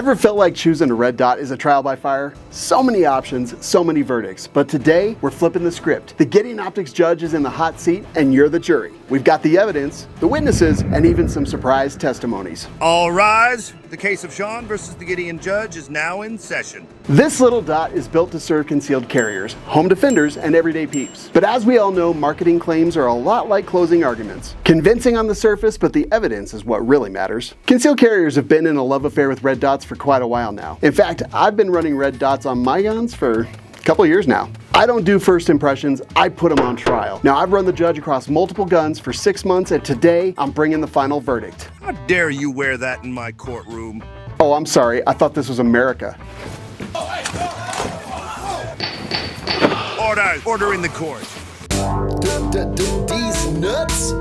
Ever felt like choosing a red dot is a trial by fire? So many options, so many verdicts. But today, we're flipping the script. The Gideon Optics Judge is in the hot seat, and you're the jury. We've got the evidence, the witnesses, and even some surprise testimonies. All rise. The case of Sean versus the Gideon Judge is now in session. This little dot is built to serve concealed carriers, home defenders, and everyday peeps. But as we all know, marketing claims are a lot like closing arguments. Convincing on the surface, but the evidence is what really matters. Concealed carriers have been in a love affair with red dots for quite a while now. In fact, I've been running red dots on my guns for a couple years now. I don't do first impressions, I put them on trial. Now, I've run the judge across multiple guns for 6 months, and today I'm bringing the final verdict. How dare you wear that in my courtroom? Oh, I'm sorry, I thought this was America. Order in the court. These nuts?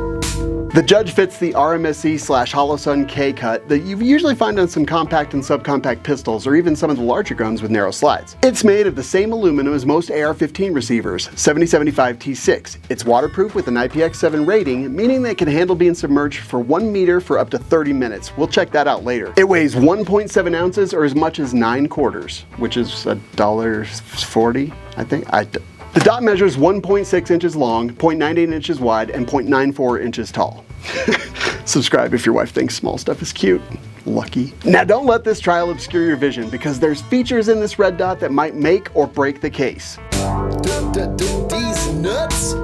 The judge fits the RMSE/Holosun K cut that you usually find on some compact and subcompact pistols or even some of the larger guns with narrow slides. It's made of the same aluminum as most AR-15 receivers, 7075 T6. It's waterproof with an IPX7 rating, meaning they can handle being submerged for 1 meter for up to 30 minutes. We'll check that out later. It weighs 1.7 ounces or as much as 9 quarters, which is $1.40, I think. The dot measures 1.6 inches long, 0.98 inches wide, and 0.94 inches tall. Subscribe if your wife thinks small stuff is cute. Lucky. Now don't let this trial obscure your vision because there's features in this red dot that might make or break the case. These nuts?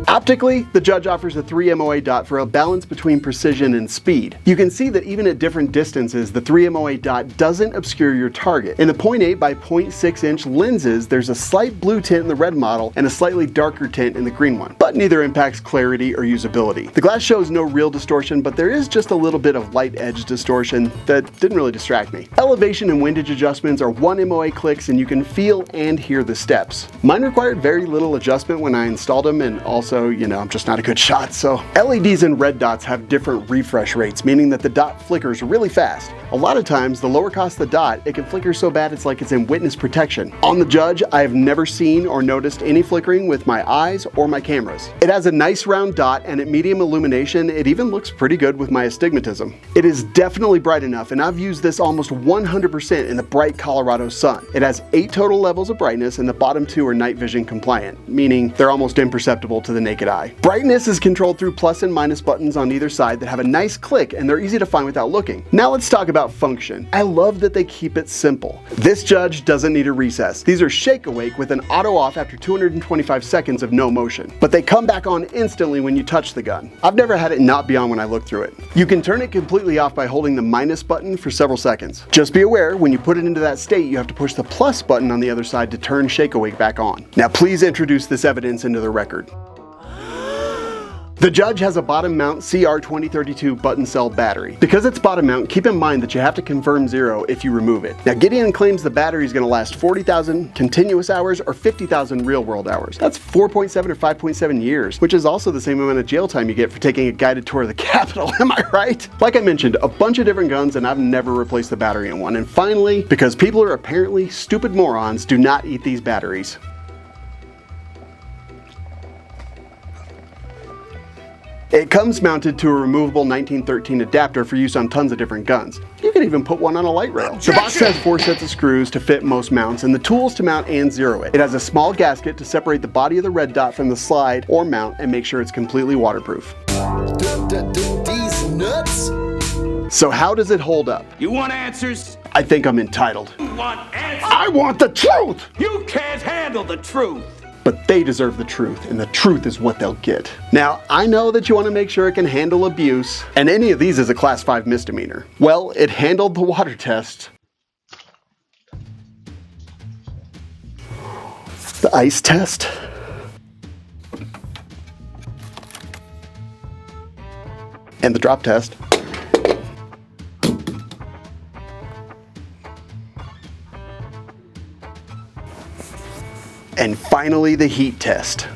Optically, the judge offers a 3 MOA dot for a balance between precision and speed. You can see that even at different distances, the 3 MOA dot doesn't obscure your target. In the 0.8 by 0.6 inch lenses, there's a slight blue tint in the red model and a slightly darker tint in the green one, but neither impacts clarity or usability. The glass shows no real distortion, but there is just a little bit of light edge distortion that didn't really distract me. Elevation and windage adjustments are 1 MOA clicks and you can feel and hear the steps. Mine required very little adjustment when I installed them, and also, I'm just not a good shot, so. LEDs and red dots have different refresh rates, meaning that the dot flickers really fast. A lot of times, the lower cost the dot, it can flicker so bad it's like it's in witness protection. On the judge, I have never seen or noticed any flickering with my eyes or my cameras. It has a nice round dot, and at medium illumination, it even looks pretty good with my astigmatism. It is definitely bright enough, and I've used this almost 100% in the bright Colorado sun. It has 8 total levels of brightness, and the bottom 2 are night vision compliant, meaning they're almost imperceptible to the naked eye. Brightness is controlled through plus and minus buttons on either side that have a nice click, and they're easy to find without looking. Now let's talk about function. I love that they keep it simple. This judge doesn't need a recess. These are shake awake with an auto off after 225 seconds of no motion, but they come back on instantly when you touch the gun. I've never had it not be on when I look through it. You can turn it completely off by holding the minus button for several seconds. Just be aware, when you put it into that state, you have to push the plus button on the other side to turn shake awake back on. Now please introduce this evidence into the record. The judge has a bottom mount CR2032 button cell battery. Because it's bottom mount, keep in mind that you have to confirm 0 if you remove it. Now Gideon claims the battery is going to last 40,000 continuous hours or 50,000 real world hours. That's 4.7 or 5.7 years, which is also the same amount of jail time you get for taking a guided tour of the Capitol, am I right? Like I mentioned, a bunch of different guns and I've never replaced the battery in one. And finally, because people are apparently stupid morons, do not eat these batteries. It comes mounted to a removable 1913 adapter for use on tons of different guns. You can even put one on a light rail. The box has 4 sets of screws to fit most mounts and the tools to mount and zero it. It has a small gasket to separate the body of the red dot from the slide or mount and make sure it's completely waterproof. These nuts? So how does it hold up? You want answers? I think I'm entitled. You want answers? I want the truth! You can't handle the truth. But they deserve the truth, and the truth is what they'll get. Now, I know that you want to make sure it can handle abuse, and any of these is a class 5 misdemeanor. Well, it handled the water test, the ice test, and the drop test. And finally, the heat test.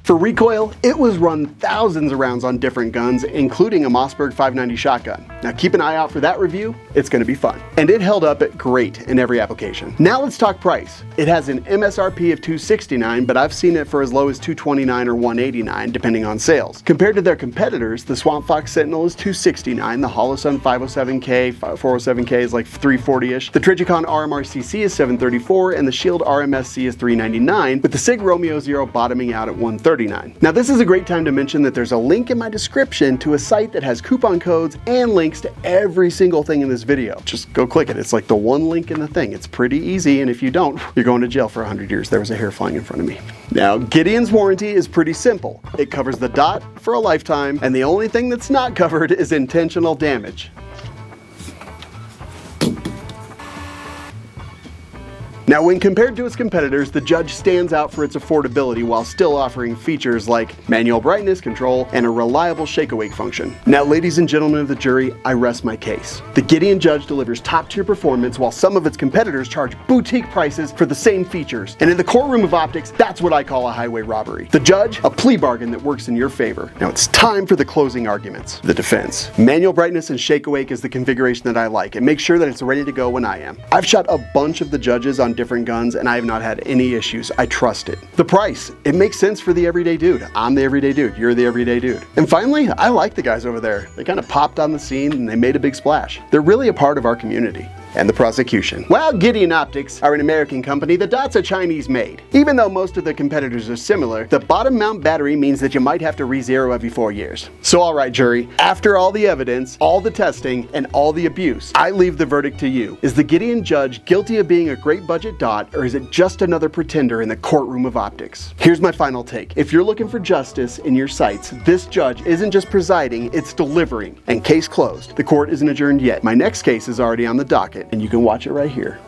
For recoil, it was run thousands of rounds on different guns, including a Mossberg 590 shotgun. Now keep an eye out for that review, it's going to be fun. And it held up great in every application. Now let's talk price. It has an MSRP of $269, but I've seen it for as low as $229 or $189 depending on sales. Compared to their competitors, the Swamp Fox Sentinel is $269, the Holosun 507K, 407K is like $340-ish, the Trijicon RMRCC is $734, and the Shield RMSC is $399, with the SIG Romeo Zero bottoming out at $139. Now this is a great time to mention that there's a link in my description to a site that has coupon codes and links to every single thing in this video. Just go click it. It's like the one link in the thing. It's pretty easy, and if you don't, you're going to jail for 100 years. There was a hair flying in front of me. Now, Gideon's warranty is pretty simple. It covers the dot for a lifetime, and the only thing that's not covered is intentional damage. Now, when compared to its competitors, the Judge stands out for its affordability while still offering features like manual brightness control and a reliable shake-awake function. Now, ladies and gentlemen of the jury, I rest my case. The Gideon Judge delivers top-tier performance while some of its competitors charge boutique prices for the same features. And in the courtroom of optics, that's what I call a highway robbery. The Judge, a plea bargain that works in your favor. Now, it's time for the closing arguments. The defense. Manual brightness and shake-awake is the configuration that I like, and make sure that it's ready to go when I am. I've shot a bunch of the Judges on different guns and I have not had any issues. I trust it. The price, it makes sense for the everyday dude. I'm the everyday dude. You're the everyday dude. And finally, I like the guys over there. They kind of popped on the scene and they made a big splash. They're really a part of our community. And the prosecution. While Gideon Optics are an American company, the dots are Chinese made. Even though most of the competitors are similar, the bottom mount battery means that you might have to re-zero every 4 years. So alright jury, after all the evidence, all the testing, and all the abuse, I leave the verdict to you. Is the Gideon Judge guilty of being a great budget dot, or is it just another pretender in the courtroom of optics? Here's my final take. If you're looking for justice in your sights, this judge isn't just presiding, it's delivering. And case closed. The court isn't adjourned yet. My next case is already on the docket, and you can watch it right here.